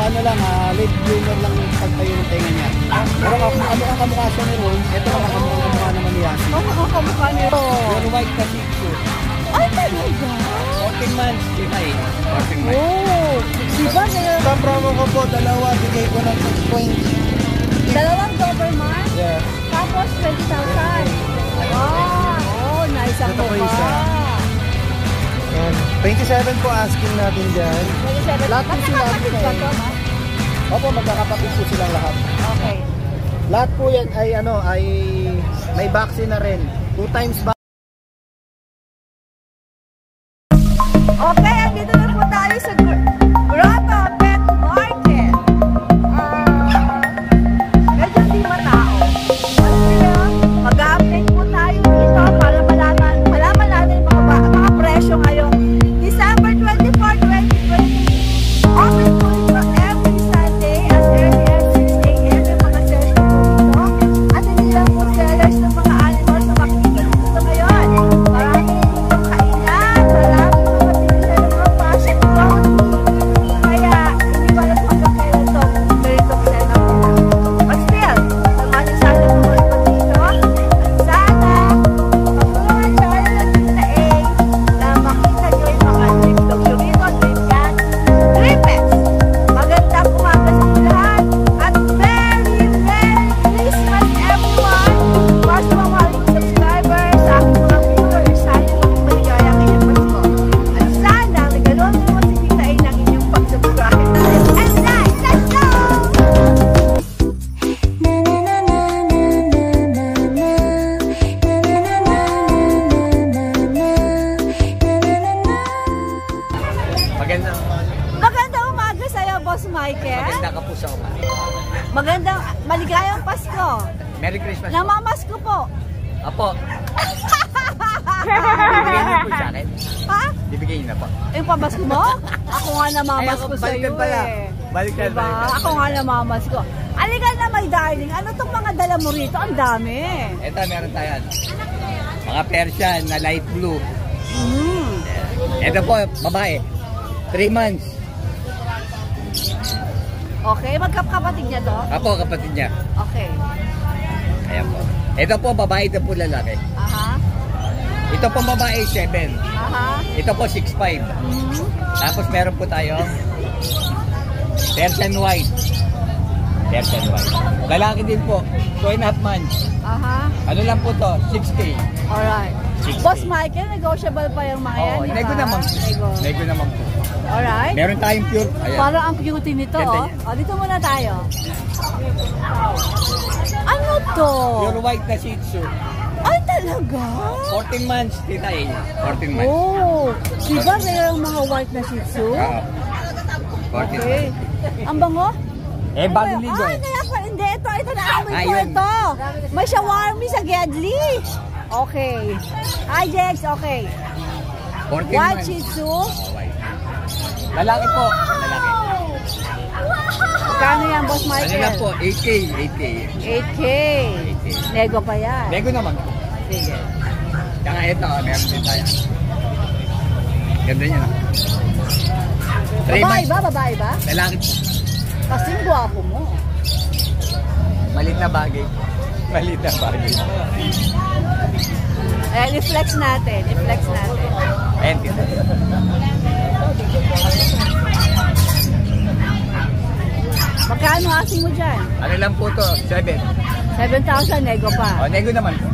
ano lang, late bloomer lang yung pagtayo ng tenga niya. Pero kung ano ang kamukha siya ni Ron, ito ang kamukha naman ni Yasi. Ang kamukha niyo. Pure white na Shih Tzu. Ay, talaga? 14 months, kita eh. 14 months. Oh, diba ngayon? Sa promo ko po, dalawa, bigay ko ng 6.0. Dalawang Doberman? Yeah. Tapos 20,000. Oh, nice ang Ito po mukha. isa. 27 po asking natin dyan. 27. Lahat po sila Magkakapatid ba ito, ma? Opo, magkakapatid po silang lahat. Okay. Lahat po yan ay ay may vaccine na rin. 2 times vaccine. Okay, andito na po tayo sa Grotto Pet Market. Medyo hindi matao. Mag-update po tayo dito para malaman natin mga presyo ngayong December 24, 2020. Open po ito every Sunday as early as 6 a.m. yung mga session po dito. At hindi lang po sellers ng mga animals na makikita dito ngayon. Marami dito kainan, marami Magandang umaga sa'yo, Boss Michael. Maganda ka po sa umaga. Magandang, maligayang Pasko. Merry Christmas. Namamas ko po. Apo. Bibigyan niyo po sa akin. Ha? Bibigyan niyo na po. Yung pamasko mo? Ako nga namamas ko sa'yo eh. Balikan Diba? Ako nga namamas ko. Aligan na, my darling. Ano itong mga dala mo rito? Ang dami. Ito, meron tayo. Mga Persian na light blue. Ito po, babae. 3 months. Okay, magkapatid niya to? Apo, kapatid niya. Okay. Ayan po. Ito po, babae. Ito po, lalaki. Aha. Ito po, babae, 7. Aha. Ito po, 6'5". Tapos meron po tayo Persian white. Persian white. Lalaki din po, 2.5 months. Aha. Ano lang po to? 6K. Alright. 6K. Boss Michael, negotiable pa yung mga yan, Oo, di ba? nego naman. Nego. Nego naman po. Alright. Meron tayong pure. Ayan. Parang ang cutie nito, Ganda oh. niya. O, dito muna tayo. Ano to? Pure white na Shih Tzu. Ay, talaga? 14 months, tita eh. 14 months. Oh, diba rare ang mga white na Shih Tzu? Oo. 14 Okay. months. Ang bango? Eh, bagong ligo Ay, eh. kaya pa, hindi. Ito naamoy ko Ayun. ito. May shawarma sa Gedli. Okay. Hi, Jex. Okay. 14 White months. Shih Tzu. Oh, white. Lalaki po. Lalaki. Magkano yan, Boss Ano Michael? lang po? 8K. 8K. 8K. Nego pa yan. Nego naman. Sige. Tsaka ito, meron din tayo. Ganda niya na. 3 Babae months. ba? Babae ba? Lalaki po. Kasing guwapo mo. Malit na bagay. Malit na bagay. Ayan, i-flex natin. I-flex natin. Ayan, tita. Magkano asing mo dyan? Ano lang po to? 7. 7,000, nego pa. O, nego naman po.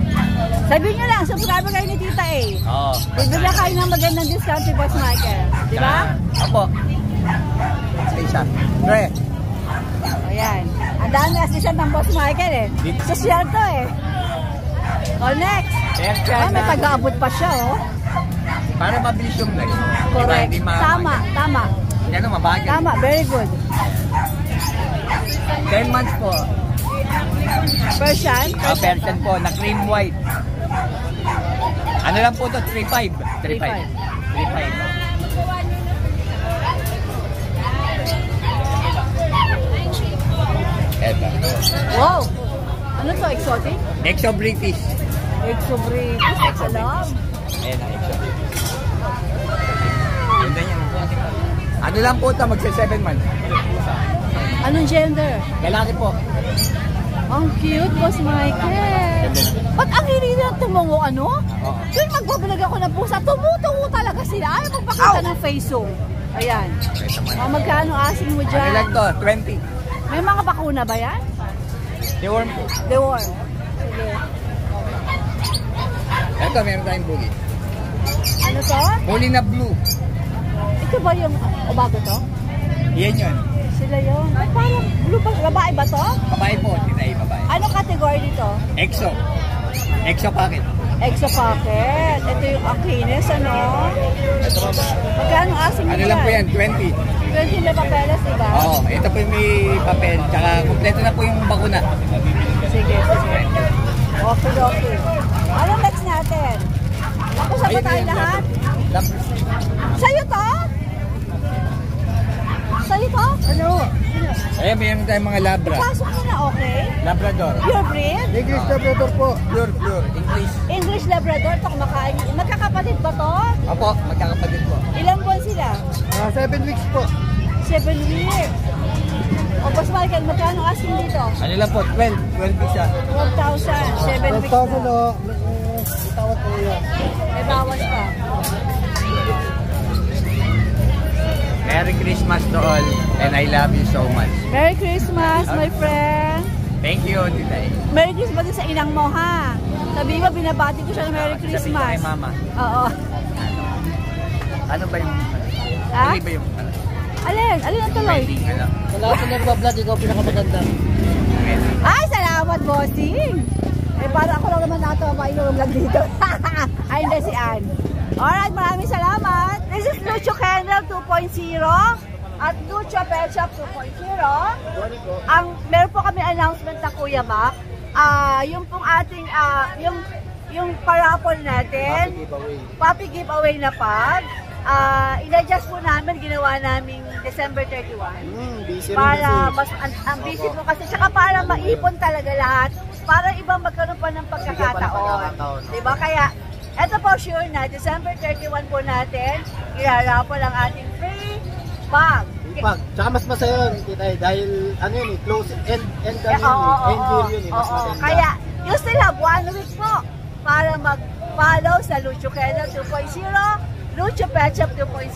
Sabihin nyo lang, subscriber kayo ni Tita A. Oo. Bibigyan kayo ng magandang discount si Boss Michael. Di ba? Opo. Sa isa. Pre. Ayan. Ang dami assistant ng Boss Michael eh. Social to eh. O, next. Ah, may taga-abot pa siya oh. Para mabilis yung life. Correct. Hindi Tama, tama. Ano, mabagal. Tama, very good. 10 months po. Persian? Persian po, na cream white. Ano lang po to? 3.5. 3.5. 3.5. Eto. Wow! Ano to, exotic? Exo British. Exobritish, alam. Ayan ang Exo British. Ganda niya. Ano lang po ito, magsa 7 months. Anong gender? Lalaki po. Ang cute, Boss Michael. Ba't ang hilig na tumungo, ano? Oo. Tuwing magbabalag ako ng pusa, tumutungo talaga sila. Ayaw magpakita ng face zoom. Ayan. Magkano asin mo Ano dyan? lang to? 20. May mga bakuna ba yan? Deworm po. Deworm. Sige. Ito, meron tayong bully. Ano to? Bully na blue. Ito ba yung, o bago to? Yan yun. Sila yun. Ay, parang blue pa. Babae ba to? Babae po. Tinay babae. Ano category dito? EXO. EXO packet. Exo pocket. Ito yung Aquinas, ano? Magkano asin mo Ano lang po yan? 20. 20 na papeles, diba? Oo. Ito po yung may papel. Tsaka kompleto na po yung bakuna. Sige, sige. Okay, okay. Anong next natin? Ako, sa ba tayo lahat? Sa'yo to? Sa'yo to? Ano? Ayan, meron tayong mga labra. Pasok mo na, okay? Labrador. Pure breed? English Labrador po. Pure. English. English Labrador, ito kumakain. Magkakapatid ba to? Opo, magkakapatid po. Ilang buwan sila? 7 weeks po. 7 weeks. O, Boss Michael, magkano asin dito? Ano lang po? 12. 12 weeks siya. 12,000. 7 weeks na. Itawad po yun. May bawas pa. Merry Christmas to all and I love you so much. Merry Christmas, my friend. Thank you, Titay. Merry Christmas din sa inang mo, ha? Sabihin mo, binabati ko siya ng Merry Sabihin ko Christmas. kay Mama. Oo. Ano ba yung... Ha? Tuloy ba yung... Ano? Alin? Alin ang tuloy? Ano? Sa lahat ng nagbablog, ikaw pinakamaganda. Ay, salamat, bossing! Eh, para ako lang naman natawa yung vlog dito. Ay, hindi si Ann. Alright, maraming salamat. This is Lucho Kennel 2.0 at Lucho Pet Shop 2.0. Meron po kami announcement na Kuya Mac. Yung pong ating, yung parapol natin, puppy giveaway na pag, in-adjust po namin, ginawa namin December 31. Busy Para mas ang busy po kasi, tsaka para maipon talaga lahat, para ibang magkaroon pa ng pagkakataon. Diba? Kaya, eto po sure na, December 31 po natin, irarapol ang ating free bag. Pag, tsaka mas masaya yun, Titay, dahil ano yun eh, close end end year yun eh, mas maganda. Kaya, you still have 1 week po para mag-follow sa Lucho Kennel 2.0, Lucho Pet Shop 2.0,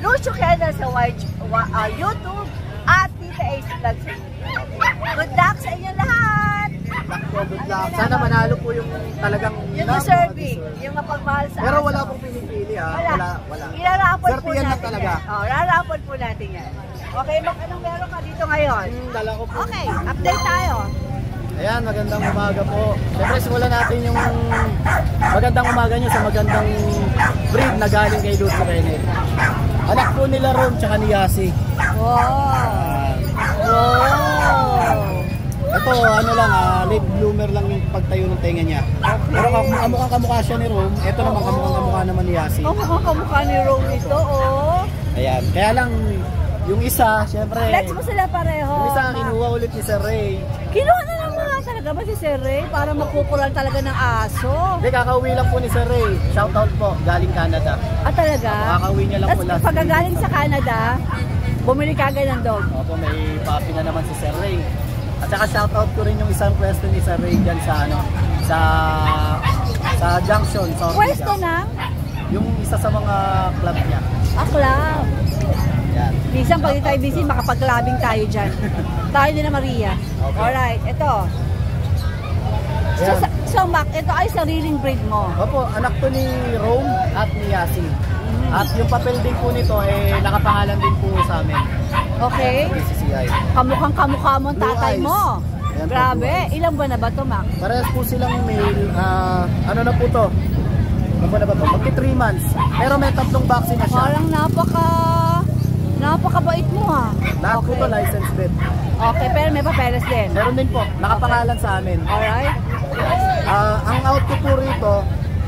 Lucho Kennel sa YouTube, at Tita Ace Vlog sa YouTube. Good luck sa inyo lahat! Good luck. Sana manalo po yung talagang Yung deserving, yung mapagmahal sa pero wala pong pinipili ha. Wala. Irarapol po Serpihan natin lang talaga. yan. Rarapol po natin yan. Okay, anong meron ka dito ngayon? Dala ko po. Okay, update tayo. Ayan, magandang umaga po. Siyempre, simulan natin yung magandang umaga nyo sa magandang breed na galing kay Lucho Kennel. Anak po nila Ron tsaka ni Yasi. Wow! Wow! Ito, ano lang, late bloomer lang yung pagtayo ng tenga niya. Pero kamukhang kamukha siya ni Ron. Ito naman kamukhang kamukha naman ni Yasi. Oh, mukhang kamukha ni Rome ito, oh. Ayan, kaya lang yung isa, syempre, Let's mo sila pareho. yung isa Ma. kinuha ulit ni Sir Ray. Kinuha na lang mga talaga ba si Sir Ray para mapupuran talaga ng aso? Hindi, kakauwi lang po ni Sir Ray. Shoutout po, galing Canada. Talaga? Kakauwi niya lang po Tapos last pagkagaling sa Canada, bumili ka agad ng dog. Opo, may puppy na naman si Sir Ray. At saka shoutout ko rin yung isang pwesto ni Sir Ray dyan sa sa Junction, sa Ortigas. Pwesto na? Yung isa sa mga club niya. Club. Yan. Minsan pag di tayo busy, makapag-clubbing tayo dyan. Tayo din na Maria. Okay. Alright, ito. Yan. So, Mac, ito ay sariling breed mo. Opo, anak to ni Rome at ni Yasi. At yung papel din po nito, nakapangalan din po sa amin. Okay? Sa BCCI. Kamukhang kamukha mo ang Blue tatay eyes. mo. Ayan po, Grabe. blue eyes. Ilang buwan na ba ito, Mac? Parehas po silang male. Ano na po to? Ano po na ba to? Magti 3 months. Pero may 3 vaccine na siya. Parang napakabait mo, ha? Lahat po to licensed vet. Okay, pero may papeles din. Meron din po, nakapangalan sa amin. Alright? Ang out ko po rito,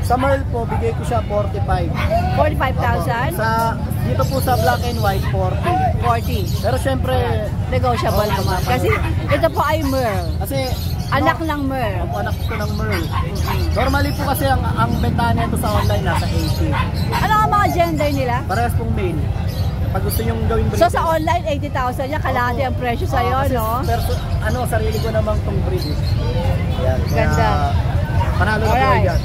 sa Merl po, bigay ko siya 45. 45,000? Dito po sa black and white, 40. 40. Pero syempre, Negotiable Okay, naman. naman. Kasi ito po ay Merl. kasi Anak ng Merl. Opo, anak ko ng Merl. Normally po kasi ang bentahan nito sa online nasa 80. Ano ang mga gender nila? Parehas pong male. pag gusto nyo gawing breed. So sa online, 80,000 yan, kalahati ang presyo sa'yo, Kasi no? sarili ko namang tong breed. Ayan, Ganda. Panalo na po Alright. yan.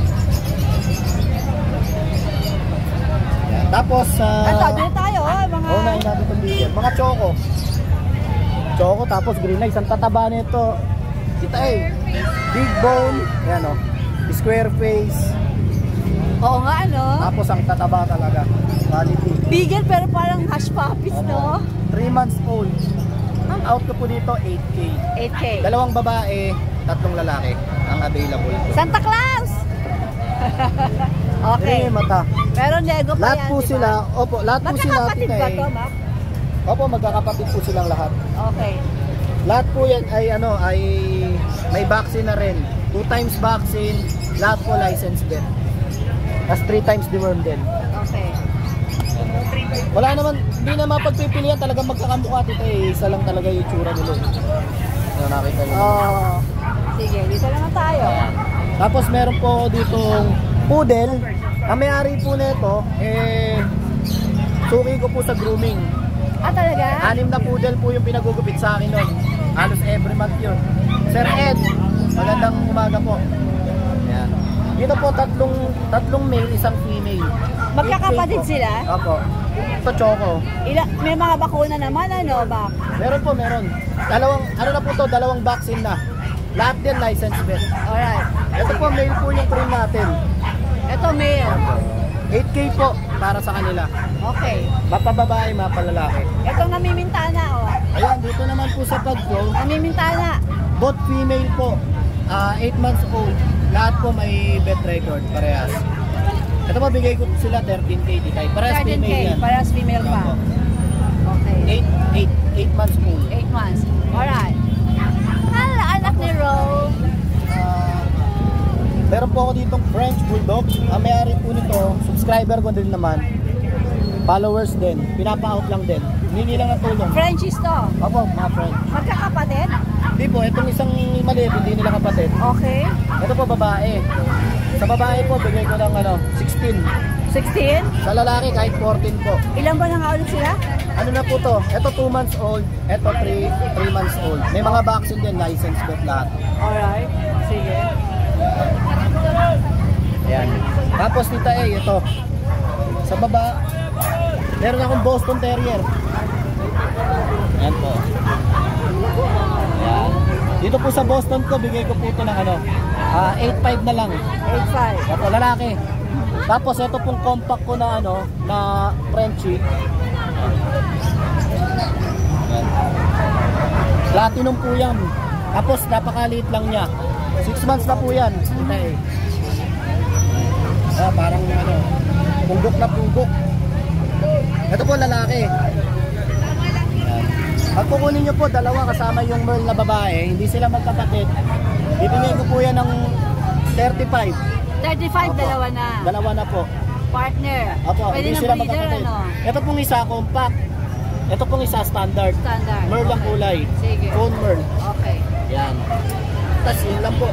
Ayan, tapos, Ito, dito tayo, mga... unahin natin itong bigyan. Mga choco. Choco, tapos green eyes. Ang tataba nito. Kita big bone. Ayan o. Square face. Oo nga, no? Tapos ang tataba talaga. Quality. Bigel, pero parang hush puppies, no? 3 months old. Ang out ko po dito, 8K. 8K. 2 babae, 3 lalaki ang available po. Santa Claus! Okay. Yung mata. Pero nego pa Lahat yan, po di ba? sila, opo, lahat po sila Magkakapatid ba to, Mac? Opo, magkakapatid po silang lahat. Okay. Lahat po yan ay may vaccine na rin. 2 times vaccine, lahat po license din. Tapos 3 times deworm din. Okay. Wala naman, hindi na mapagpipilian, talagang magkakamukha dito isa lang talaga yung itsura nila. Ano nakita nyo? Oh. Sige, dito naman tayo. Tapos meron po ditong poodle. Ang may-ari po nito, suki ko po sa grooming. Ah, talaga? 6 na poodle po yung pinagugupit sa akin nun. Halos every month yun. Sir Ed, magandang umaga po. Ayan. Dito po tatlong male, isang female. Magkakapatid 8K po. sila? Opo. Ito choco. May mga bakuna naman, ano, Mac? Meron po, meron. Dalawang vaccine na. Lahat din license bet. Alright. Ito po, male po yung cream natin. Ito, male. 8K po para sa kanila. Okay. Mapababae, mapalalaki. Ito namimintana, oh. Ayan, dito naman po sa pag-go. Namimintana. Both female po. 8 months old. Lahat po may vet record, parehas. Ito po, bigay ko sila 13K di tayo. Parehas 13K. female yan. Parehas female pa. Opo. Okay. 8 months old. 8 months. Alright. Anak ni Ro. Meron po ako ditong French Bulldog. Ang may-ari po nito, subscriber ko din naman. Followers din. Pinapa-out lang din. Hindi lang ng tulong. Frenchies to. Opo, mga friend. Magkakapatid? Hindi po, itong isang maliit, hindi nila kapatid. Okay. Ito po, babae. Sa babae po, bigay ko ng 16. 16? Sa lalaki, kahit 14 po. Ilan ba na nga ulit sila? Ano na po to? Ito 2 months old, ito 3 months old. May mga vaccine din, license bet lahat. Alright. Sige. Ayan. Tapos nita ito. Sa baba, meron akong Boston Terrier. Ayan po. Ayan. Dito po sa Boston ko, bigay ko po ito ng 8.5 na lang. 8.5. Ito, lalaki. Tapos ito pong compact ko na na Frenchie. Ayan. Platinum po yan. Tapos napakaliit lang niya. 6 months na po yan. Parang punggok na punggok. Ito po lalaki. Pag kukunin nyo po, dalawa kasama yung merle na babae, hindi sila magkapatid. Bibigay ko po yan ng 35. 35, dalawa na. Dalawa na po. Partner. Opo, Pwede hindi ng sila breeder, magkapatid. ano? Ito pong isa, compact. Ito pong isa, standard. Standard. Merle ang kulay. Sige. Phone merle. Okay. Yan. Tapos yun lang po.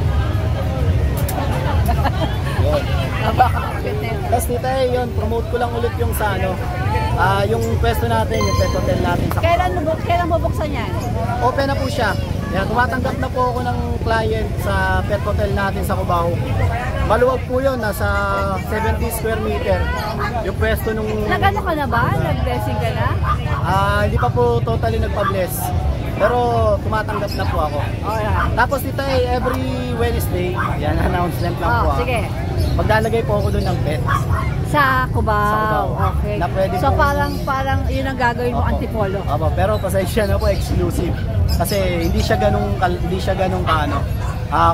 Yun. Napaka-cute nito. Tapos dito yun, promote ko lang ulit yung sa yung pwesto natin, yung pet hotel natin sa Kailan bubuksan yan? Open na po siya. Yan, tumatanggap na po ako ng client sa pet hotel natin sa Cubao. Maluwag po yun, nasa 70 square meter. Yung pwesto nung... Nagano ka na ba? Nag-blessing ka na? Hindi pa po totally nagpa-bless. Pero tumatanggap na po ako. Alright. Tapos dito every Wednesday, yan, announcement lang po. Sige. Maglalagay po ako doon ng pet. Sa Cubao. Sa Cubao. Okay. Na pwede So po- parang yun ang gagawin mo, Opo. antipolo. Opo, pero pasensya na po, exclusive. Kasi hindi siya ganung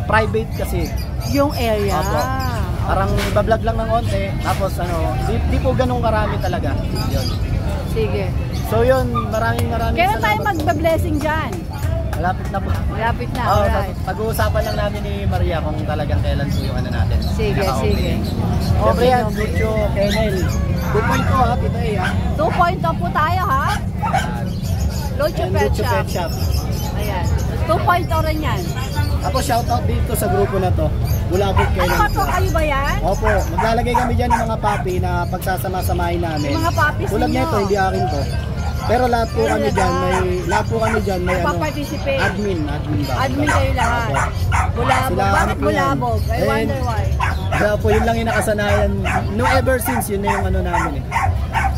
private kasi. Yung area. Opo. Parang iba-vlog lang ng konti, tapos di po ganung karami talaga. Yun. Sige. So yun, maraming Kailan tayo salamat. magbe-blessing dyan? Malapit na po. Malapit na. Oo, Alright. Pag-uusapan lang namin ni Maria kung talagang kailan po yung natin. Sige, Naka-open. sige. Siyempre Okay, yan, no. Lucho, Kennel. 2.0 ha, kita ha. 2.0 po tayo, ha? Lucho Yan, Pet Lucho Shop. Pet Shop. Ayan. 2.0 rin yan. Tapos shoutout dito sa grupo na to. Bulabog kayo. Ano ba to? Kayo ba yan? Opo, maglalagay kami dyan ng mga papi na pagsasama-samahin namin. Yung mga papis Tulad ninyo. nito, hindi akin to. Pero lahat po kami dyan, may ano, Paparticipate. admin ba? Admin kayo lahat. Bulabog. Sila, Bakit ano po yan? bulabog? I And- wonder why. Kaya po yun lang yung nakasanayan. No ever since, yun na yung ano namin eh.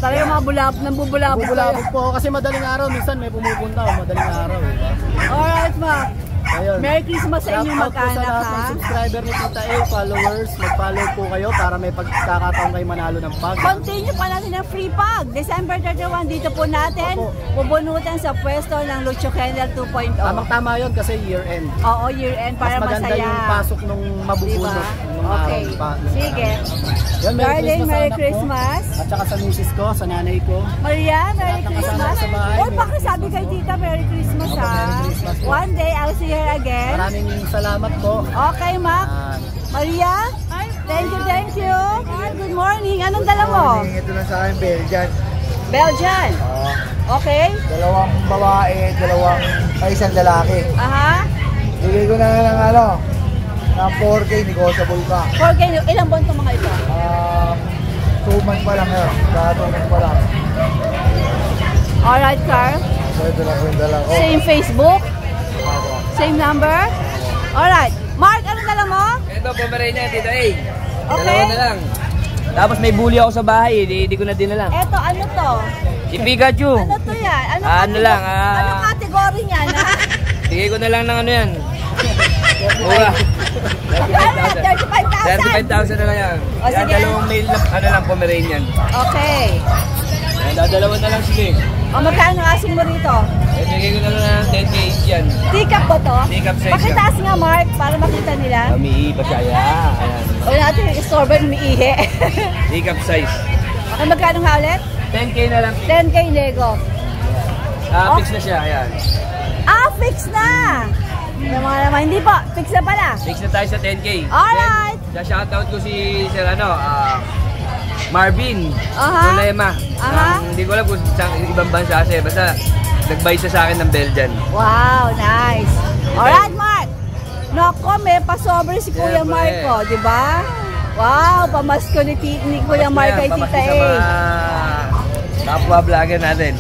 Talaga mga bulabog, nambubulabog kayo. Bubulabog po kasi madaling araw, minsan may pumupunta o madaling araw eh. Alright, ma. Ayun. Merry Christmas sa inyong Shout out po sa mag-anak, lahat ng ha? subscriber ni Tita A, followers, mag-follow po kayo para may pagkakataon kayo manalo ng pag. Continue pa natin ang free pag. December 31, dito po natin. Opo. Bubunutan sa pwesto ng Lucho Kennel 2.0. Tamang-tama yun kasi year end. Oo, year end para Mas maganda masaya. yung pasok nung mabubunot. Diba? Nung Okay. araw pa. Sige. Yan, Darling, sa Merry anak ko. Christmas. At saka sa misis ko, sa nanay ko. Maria, Merry Lahat ng kasama Christmas. ko sa bahay, Oy, Merry pakisabi kay Christmas tita, Merry Christmas, Opo, ha? Merry Christmas po. One day, I'll see her again. Maraming salamat po. Okay, Mac. Yan. Maria, thank you, thank you. Good morning. Anong dala mo? Ito na sa akin, Belgian. Belgian. Okay. Dalawang babae, isang lalaki. Aha. Bigay ko na ng ng 4K, negotiable pa. 4K, ilang buwan itong mga ito? 2 months pa lang yun. 2 months pa lang. Alright, Carl. So ito lang yung dala ko. Same Facebook? Same number? Alright. Mark, anong dala mo? Ito, Pomeranian, Tita A. Okay. Dalawa na lang. Tapos may bully ako sa bahay, hindi ko na dinala. Eto, ano to? Si Pikachu. Ano to yan? Ano lang, Anong category niyan, ha? Bigay ko na lang ng ano yan. Mura. 35,000. 35,000 na lang yan. O, Yan, sige. dalawang male na, ano lang, Pomeranian. Okay. Yan, dadalawa na lang, sige. O, magkano asing mo rito? Bigay ko na lang ng 10K each yan. Teacup ba to? Teacup size Pakitaas nga, Mark, para makita nila. Umiiba siya, ayan. Wala natin yung istorbo yung umiihi. Teacup size. Okay, magkano nga ulit? 10K na lang. 10K Lego. Fix na siya, ayan. Ah, fix na! Yung mga naman, hindi po. Fix na pala. Fix na tayo sa 10K. Alright. Then, shoutout ko si Sir Marvin. Aha. Problema. Aha. Hindi ko alam kung sa ibang bansa kasi. Basta nag-buy siya sa akin ng Belgian. Wow, nice. Alright, Mark. Nako, may pasobre si Kuya Siyempre. Marco, di ba? Wow, pamasko ni Kuya Mark kay Tita Sa A. mga kapwa vlogger natin.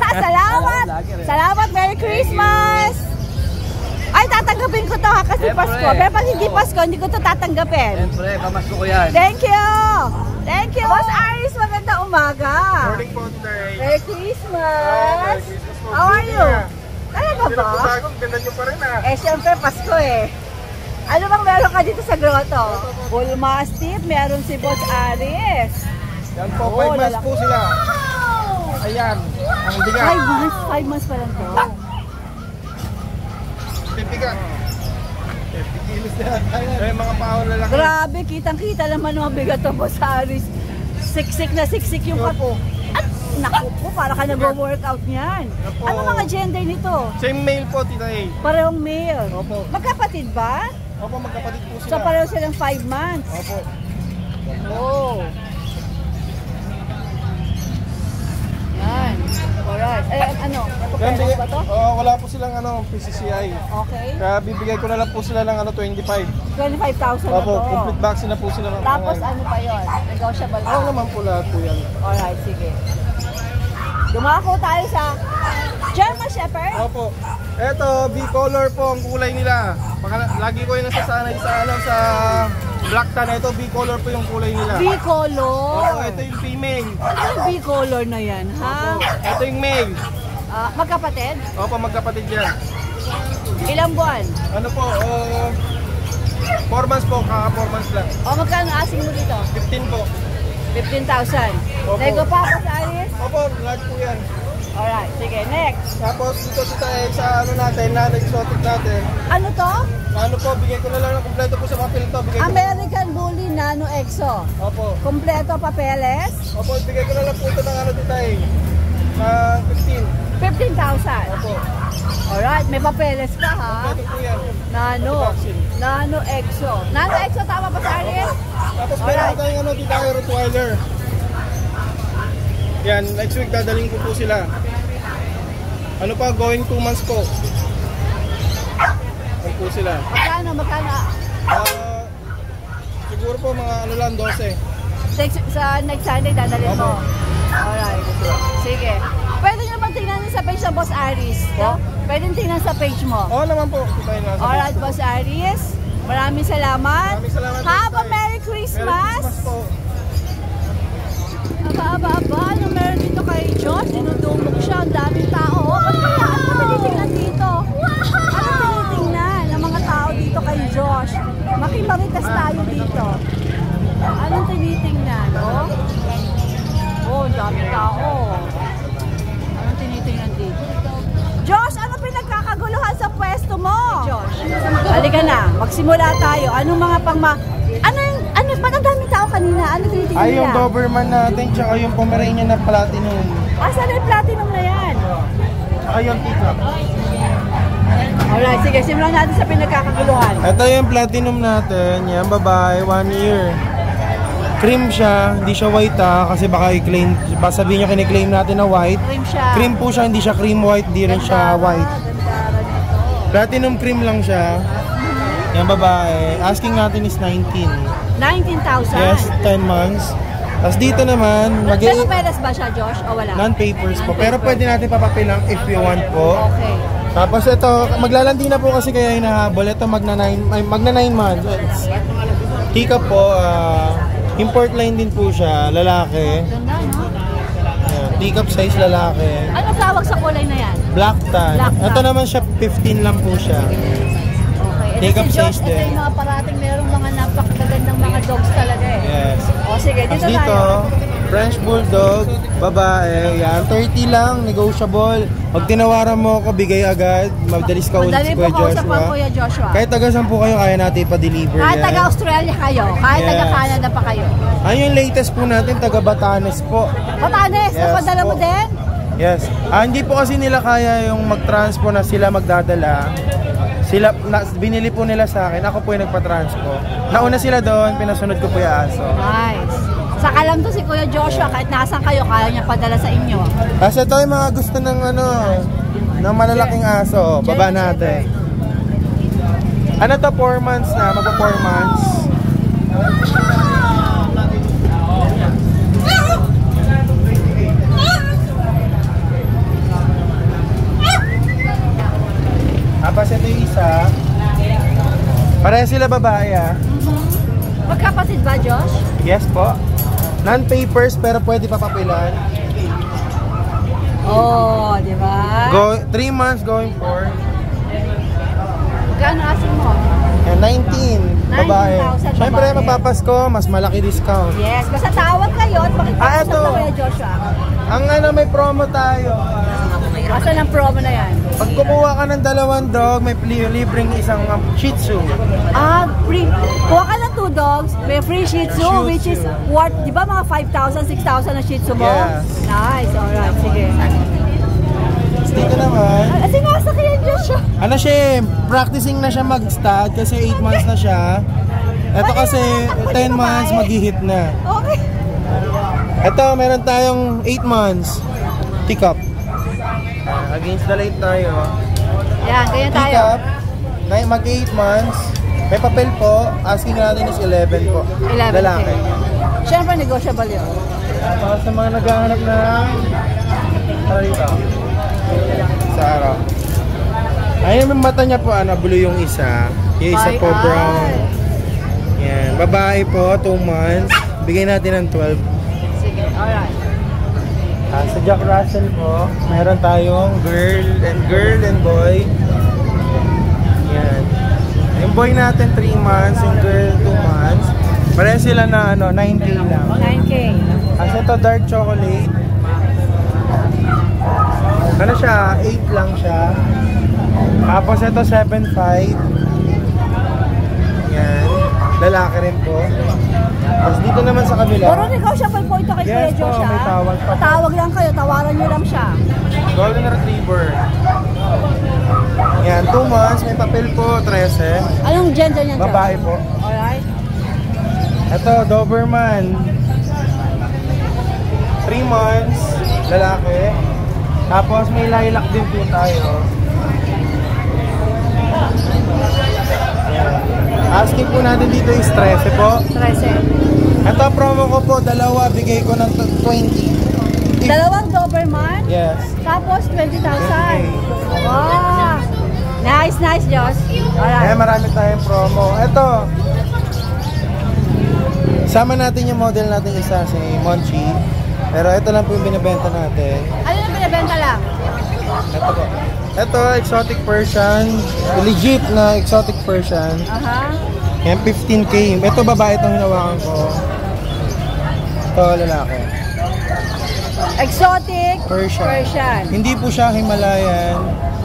Salamat! Vlogger, eh. Salamat! Merry Christmas! Ay, tatanggapin ko to ha kasi Siyempre. Pasko. Pero pag hindi Oo. Pasko, hindi ko to tatanggapin. Siyempre, pamasko ko yan. Thank you! Thank you! Boss Aris, magandang umaga! Morning po, today. Merry Christmas! Merry Christmas po. How are you? Talaga ba? Ganda nyo pa rin Eh, syempre, Pasko eh. Ano bang meron ka dito sa grotto? Bull Mastiff, meron si Boss Aris. Yan po, Oh, 5 months lalaki. po sila. Ayan, ang bigat. 5 months pa lang to. Bibigat. 50 kilos na tayo. Eh, mga pao lalaki. Grabe, kitang-kita naman mga bigat to, Boss Aris. Siksik na siksik yung Opo. At naku po, para ka nag-workout niyan. Opo. Ano mga gender nito? Same male po, Tita A. Parehong male. Opo. Magkapatid ba? Opo, magkapatid po sila. So pareho silang 5 months. Opo. Oh. Yan. Alright. Eh, ano? Yan, Napaperas ba to? wala po silang PCCI. Okay. Kaya bibigay ko na lang po sila ng 25. 25,000 na Opo, to. complete vaccine na po sila. Tapos ano pa yon? Negotiable Oo pa. naman po lahat po yan. Alright, sige. Dumako tayo sa German Shepherd. Opo. Eto, B-color po ang kulay nila. Lagi ko yung nasasanay sa black tan. Ito, B-color po yung kulay nila. B-color. Opo, ito yung female. Ano B-color na yan, ha? Ito yung male. Magkapatid? Opo, magkapatid yan. Ilang buwan? Ano po, 4 months po, kaka 4 months lang. O magkano asing mo dito? 15 po. 15,000. Opo. Nego pa ako sa Aris? Opo, large po yan. Alright, sige, next. Tapos dito sa natin, exotic natin. Ano to? Ano po, bigay ko na lang ng kompleto po sa papel to. Bigay ko. American Bully Nano Exo. Opo. Kompleto papeles? Opo, bigay ko na lang po ito ng titay. 15. 15,000. Opo. Alright, may papeles pa ha? Kompleto po yan. Nano. Vaccine. Nano Exo. Nano Exo, tama ba sa Aris? Tapos meron Alright. tayong titay Rottweiler. Yan, next week dadaling ko po sila. Ano pa, going 2 months po. po sila. Magkano? Siguro po mga ano lang, 12. Sa next Sunday, dadalhin mo. Alright. Sige. Pwede nyo naman tingnan sa page ng Boss Aris. No? Pwede tingnan sa page mo. Oo naman po. Alright, Boss Aris. Maraming salamat. Maraming salamat. Have a Merry Christmas. Merry Christmas po. Aba. Ano meron dito kay Josh? Dinudumog siya. Ang daming tao. Ano tinitingnan dito? Ano tinitingnan ng mga tao dito kay Josh? Makimaritas tayo dito. Anong tinitingnan? Oh, ang daming tao. Anong tinitingnan dito? Josh, ano pinagkakaguluhan sa pwesto mo? Josh, halika na. Magsimula tayo. Anong mga ba't ang daming tao kanina? Ano tinitingnan nila? Ay, yung Doberman natin, tsaka yung Pomeranian na Platinum. Saan yung Platinum na yan? Tsaka yung Teacup. Alright, sige. Simulan natin sa pinagkakaguluhan. Ito yung Platinum natin. Yan, babae, 1 year. Cream siya, hindi siya white kasi baka i-claim, baka sabihin nyo kiniklaim natin na white. Cream siya. Cream po siya, hindi siya cream white, hindi rin siya white. Platinum cream lang siya. Yan, babae. Asking natin is 19. 19,000? Yes, 10 months. Tapos dito naman, Pero peres ba siya, Josh? O wala? non-papers po. Pero pwede natin papapilang if you want po. Okay. Tapos ito, maglalandi na po kasi kaya hinahabol. Ito magna 9 months. Teacup po, import line din po siya, lalaki. Ganda, no? Ayan, teacup size lalaki. Ano tawag sa kulay na yan? Black tan. Black tan. Ito naman siya, 15 lang po siya. Okay. Teacup Si Josh, size ito din. yung mga parating merong mga napakagandang mga dogs talaga eh. Yes. O sige, Tapos dito dito, tayo. French Bulldog, babae. Yan, 30 lang, negotiable. Pag tinawaran mo ako, bigay agad. Madalis ka ulit Madali si po Kuya kausap ang Joshua. Kuya Joshua. Kahit taga-san po kayo, kaya natin ipa-deliver Kahit yan. taga-Australia kayo, kahit Yes. taga-Canada pa kayo. Ayun yung latest po natin, taga Batanes po. Batanes, Yes napadala mo po. din? Yes. Hindi po kasi nila kaya yung mag-transpo na sila magdadala. Binili po nila sa akin. Ako po yung nagpa-transpo. Nauna sila doon, pinasunod ko po yung aso. Nice. Saka lang to si Kuya Joshua, kahit nasan kayo, kaya niya padala sa inyo. Kasi ito yung mga gusto ng ng malalaking aso. Baba natin. Ano to, 4 months na. Magpa 4 months. Tapos ito yung isa. Pareha sila babae Magkapatid ba, Josh? Yes po. Non-papers pero pwede papapilan. Oh, di ba? 3 months going for Magkano asin mo? 19. Babae. 19,000 Siyempre babae. magpapasko, mas malaki discount. Yes, basta tawag kayo at makipag-usap ito. na Kuya Joshua. Ang may promo tayo. Asan ang promo na yan? Pag kumuha ka ng 2 dog, may libreng isang Shih Tzu. Free. Kuha ka ng 2 dogs, may free Shih Tzu, Shih which is Tzu. worth, di ba mga 5,000, 6,000 na Shih Tzu mo? Yes. Nice, alright, sige. Dito naman. Sinasakyan Joshua. Ano siya, practicing na siya mag-stud kasi 8 months na siya. Ito kasi 10 months mag-hit na. Okay. Ito, meron tayong 8 months. Teacup. Against the light tayo. Yan, ganyan tayo. Teacup. Mag-8 months. May papel po. Asking natin is 11 po. 11. Lalaki. Siyempre, negotiable yun. Para sa mga naghahanap na dito. Sa araw. Ayun yung mata niya po, blue yung isa. Yung isa po brown. Yan. Babae po, 2 months. Bigay natin ng 12. Sige, alright. Sa Jack Russell po, meron tayong girl and boy. Yan. Yung boy natin 3 months, yung girl 2 months. Pareha sila na 9K lang. 9K. Kasi ito dark chocolate. Ano siya? 8 lang siya. Tapos ito 7.5. Yan. Lalaki rin po. Tapos dito naman sa kabila. Puro negotiable po ito kay Kuya Yes po, Josh, may tawag pa po. Patawag lang kayo, tawaran nyo lang siya. Golden Retriever. Yan, 2 months. May papel po, 13. Anong gender niyan, Josh? Babae po. Alright. Ito, Doberman. 3 months. Lalaki. Tapos may lilac din po tayo. natin dito is 13 po. 13. Ito promo ko po, dalawa, bigay ko ng 20. Dalawang Doberman? Yes. Tapos 20,000. Wow! Nice, Josh. Kaya marami tayong promo. Ito. Sama natin yung model natin isa, si Monchi. Pero ito lang po yung binibenta natin. Ano yung binibenta lang? Ito po. Ito, exotic Persian. Legit na exotic Persian. Aha. Yan, 15K. Ito babae itong hinawakan ko. Ito, lalaki. Exotic Persian. Hindi po siya Himalayan.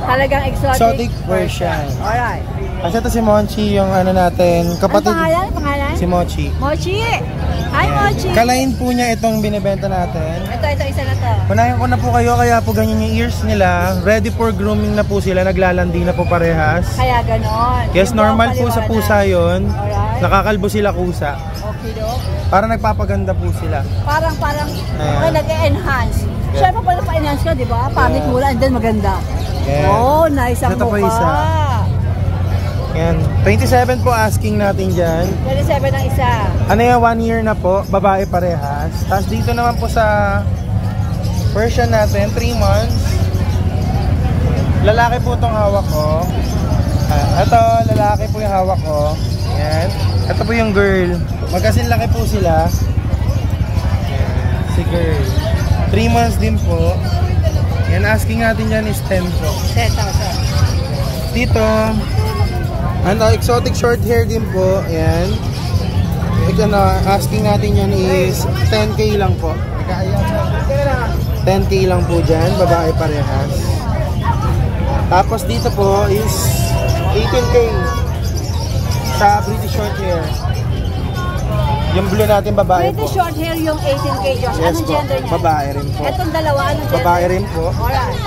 Talagang Exotic Persian. Alright. Kasi ito si Monchi, yung ano natin, kapatid. Ang pangalan? Si Mochi. Mochi! Hi, Ayan. Mochi! Kalain po niya itong binibenta natin. Ito, isa na to. Punahin ko na po kayo, kaya po ganyan yung ears nila. Ready for grooming na po sila, naglalandi na po parehas. Kaya ganon. Yes, Yung normal po paliwanag. sa pusa yun. Alright. Nakakalbo sila kusa. Okay, do. Para nagpapaganda po sila. Parang, Ayan. okay, nag-enhance. Yeah. Siyempre pala pa-enhance ka, di ba? Pangit Yeah. mula and then maganda. Yeah. Oh, nice ang Ito pa mukha. isa. Yan. 27 po asking natin dyan. 27 ang isa. Ano yan, 1 year na po. Babae parehas. Tapos dito naman po sa Persian natin, 3 months. Lalaki po itong hawak ko. Ito, lalaki po yung hawak ko. Yan. Ito po yung girl. Magkasin laki po sila. Yan. Si girl. 3 months din po. Yan, asking natin dyan is 10 po. 10,000. Dito, ano, exotic short hair din po. Ayan. Asking natin yan is 10K lang po. 10K lang po dyan. Babae parehas. Tapos dito po is 18K sa British short hair. Yung blue natin babae po. British short hair yung 18K, Josh. Yes Anong po. gender niya? Babae rin po. Etong dalawa, anong gender? Babae rin po. Alright.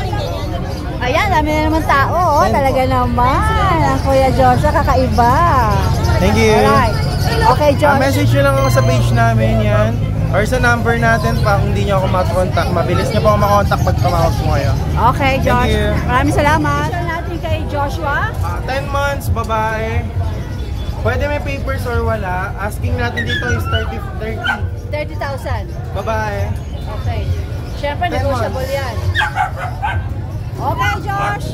Ayan, dami na naman tao. Oh. Ayan Talaga po. naman. Ang Kuya Joshua, kakaiba. Thank you. Alright. Okay, Josh. Message nyo lang ako sa page namin yan. Or sa number natin pa kung hindi nyo ako makontak. Mabilis nyo po ako makontak pag tumawag po kayo. Okay, Josh. Thank you. Maraming salamat. Ito natin kay Joshua. 10 months, babae. Pwede may papers or wala. Asking natin dito is 30,000. Babae. Okay. Siyempre, 10 negotiable months. yan. Okay, Josh.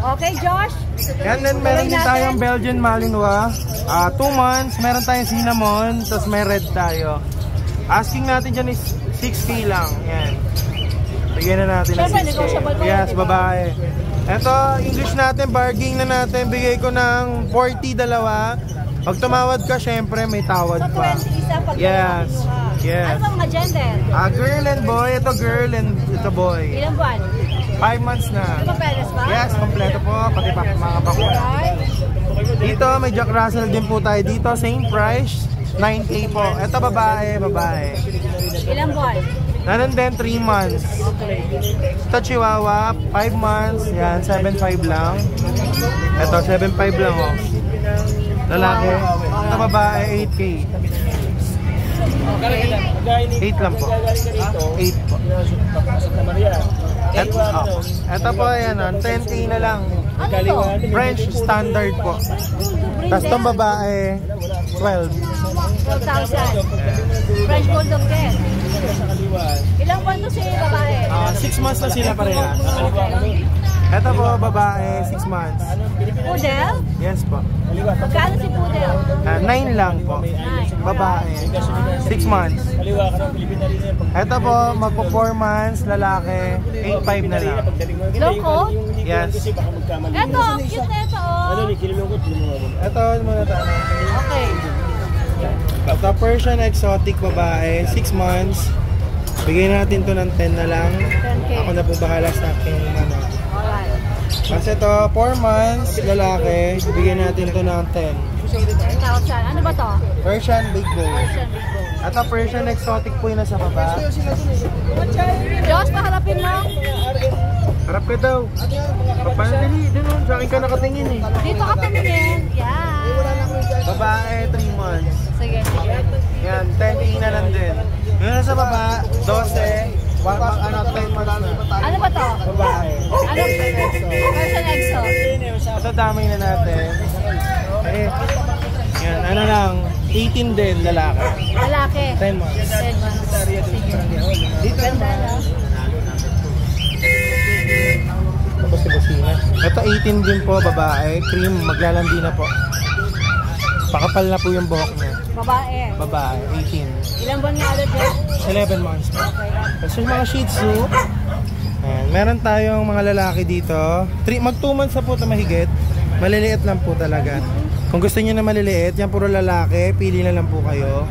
Okay, Josh. Yan din, meron din tayong Belgian Malinois. 2 months, meron tayong cinnamon, tapos may red tayo. Asking natin dyan is 6K lang. Yan. Bigyan na natin ng Siyempre, 6K. negotiable pa yan, Yes, diba? babae. Eto, English natin, bargain na natin. Bigay ko ng 40 dalawa. Pag tumawad ka, syempre may tawad So, pa. 20 isa pag Yes. dalawa Yes. Ano ba mga gender? Girl and boy. Ito girl and ito boy. Ilang buwan? 5 months na. Ano ba, peres ba? Yes, kompleto po. Pati pa mga bakuna. Alright. Dito, may Jack Russell din po tayo dito. Same price, 9K po. Ito babae. Ilang buwan? Nanon din, 3 months. Ito Chihuahua, 5 months. Yan, 7.5 lang. Ito, 7.5 lang oh. Lalaki. Ito babae, 8K. 8 lang po. 8 po. Ito po, ayan, 10K na lang. Ano to? French standard po. Tapos itong babae, 12. 12,000. French Bulldog din. Ilang buwan to si babae? 6 months na sila parehas. Ito po, babae, 6 months. Poodle? Yes po. Magkano si Poodle? 9 lang po. Babae, 6 months. Ito po, magpo 4 months, lalaki, 8.5 na lang. Loco? Yes. Eto, ang cute na ito oh. Ito muna tayo. Okay. Ito, Persian exotic babae, 6 months. Bigyan natin to ng 10 na lang. 10K. Ako na po bahala sa aking ano. Alright. Kasi ito, 4 months, lalaki. Bigyan natin to ng 10. 10,000. Ano ba to? Persian big boy. Persian Big Bone. Ito, Persian exotic po yung nasa baba. Josh, paharapin mo. Harap ka daw. Papanadali, dun o. Sa akin ka nakatingin eh. Dito ka tumingin. Yan. Babae, 3 months. Sige, sige. Yan, 10K na lang din. Yung nasa baba, 12. 10 months na. Ano ba to? Babae. Ano? Persian Exo. Ito damay na natin. Eh, yan, ano lang, 18 din, lalaki. Lalaki. 10 months. 10 months. Sige. Ganda, no? Tapos si Busina. Ito 18 din po, babae. Cream, maglalandi na po. Pakapal na po yung buhok niya. Babae. Babae, 18. Ilang buwan nga ulit yan? 11 months po. Okay. Tapos yung mga Shih Tzu. Ayan, meron tayong mga lalaki dito. Mag 2 months na po ito mahigit. Maliliit lang po talaga. Kung gusto niyo na maliliit, yan puro lalaki. Pili na lang po kayo.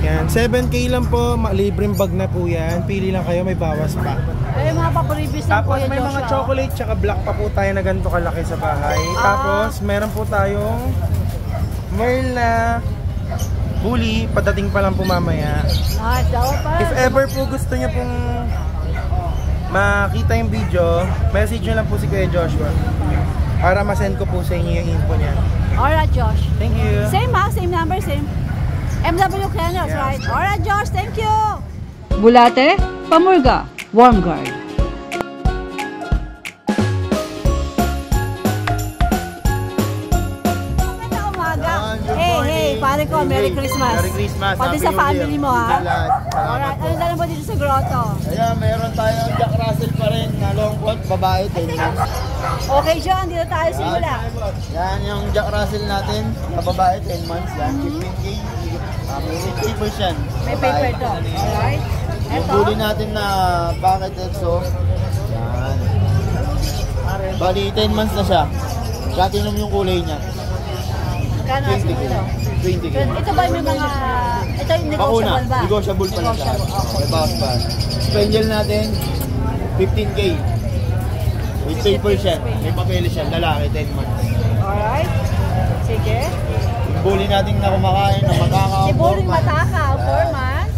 Yan, 7K lang po. Libreng bag na po yan. Pili lang kayo, may bawas pa. Ay, mga paparibis na po Tapos yan, may mga Joshua. chocolate tsaka black pa po tayo na ganito kalaki sa bahay. Tapos meron po tayong Merl na bully. Padating pa lang po mamaya. Nice, daw pa. If ever po gusto niyo pong makita yung video, message nyo lang po si Kuya Joshua para masend ko po sa inyo yung info niya. Alright, Josh. Thank you. Same ha? Same number, same. MW Kennels, Yeah. right? Alright, Josh. Thank you. Bulate, Pamurga, Warm Guard. Magandang umaga. Hey, pare ko, Merry Christmas. Merry Christmas. Pati Happy sa New family Year. mo, ha? Salamat. Alright, ano dala mo dito sa grotto? Ayan, meron tayong Jack Russell pa rin na long coat, babae, 10 months. Okay, John, dito tayo simula. Yan yung Jack Russell natin, na babae, 10 months. Yan, 15K. May papers yan. May babae. paper to. Alright. Yung Ito. bully natin na Pocket EXO. Yan. Bali, 10 months na siya. Platinum yung kulay niya. Kano sa 20K. kilo? 20K. Ito ba yung mga... Ito yung Pauna, negotiable ba? negotiable pala siya. Negotiable, okay. May bawas pa. Spaniel natin, 15K. With papers yan. May papeles yan. Lalaki, 10 months. Alright. Sige. Yung bully natin na kumakain, na matakaw, Si Boring 4 months. Matakaw, 4 months.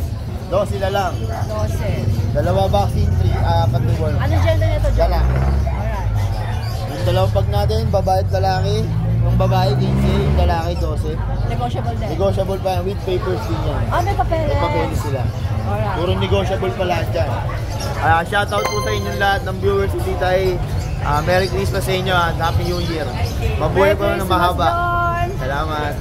12 na lang. 12. Dalawa vaccine, 4 to 4. Anong gender nito, John? Lalaki. Alright. Yung dalawang pag natin, babae at lalaki. Yung babae, 15, yung lalaki, 12. Negotiable din. Negotiable pa yan, with papers din yan. May papeles. May papeles sila. Alright. Puro negotiable pa lahat dyan. Shoutout po sa inyong lahat ng viewers si Titay. Merry Christmas sa inyo at Happy New Year. Mabuhay po ng mahaba. John. Salamat.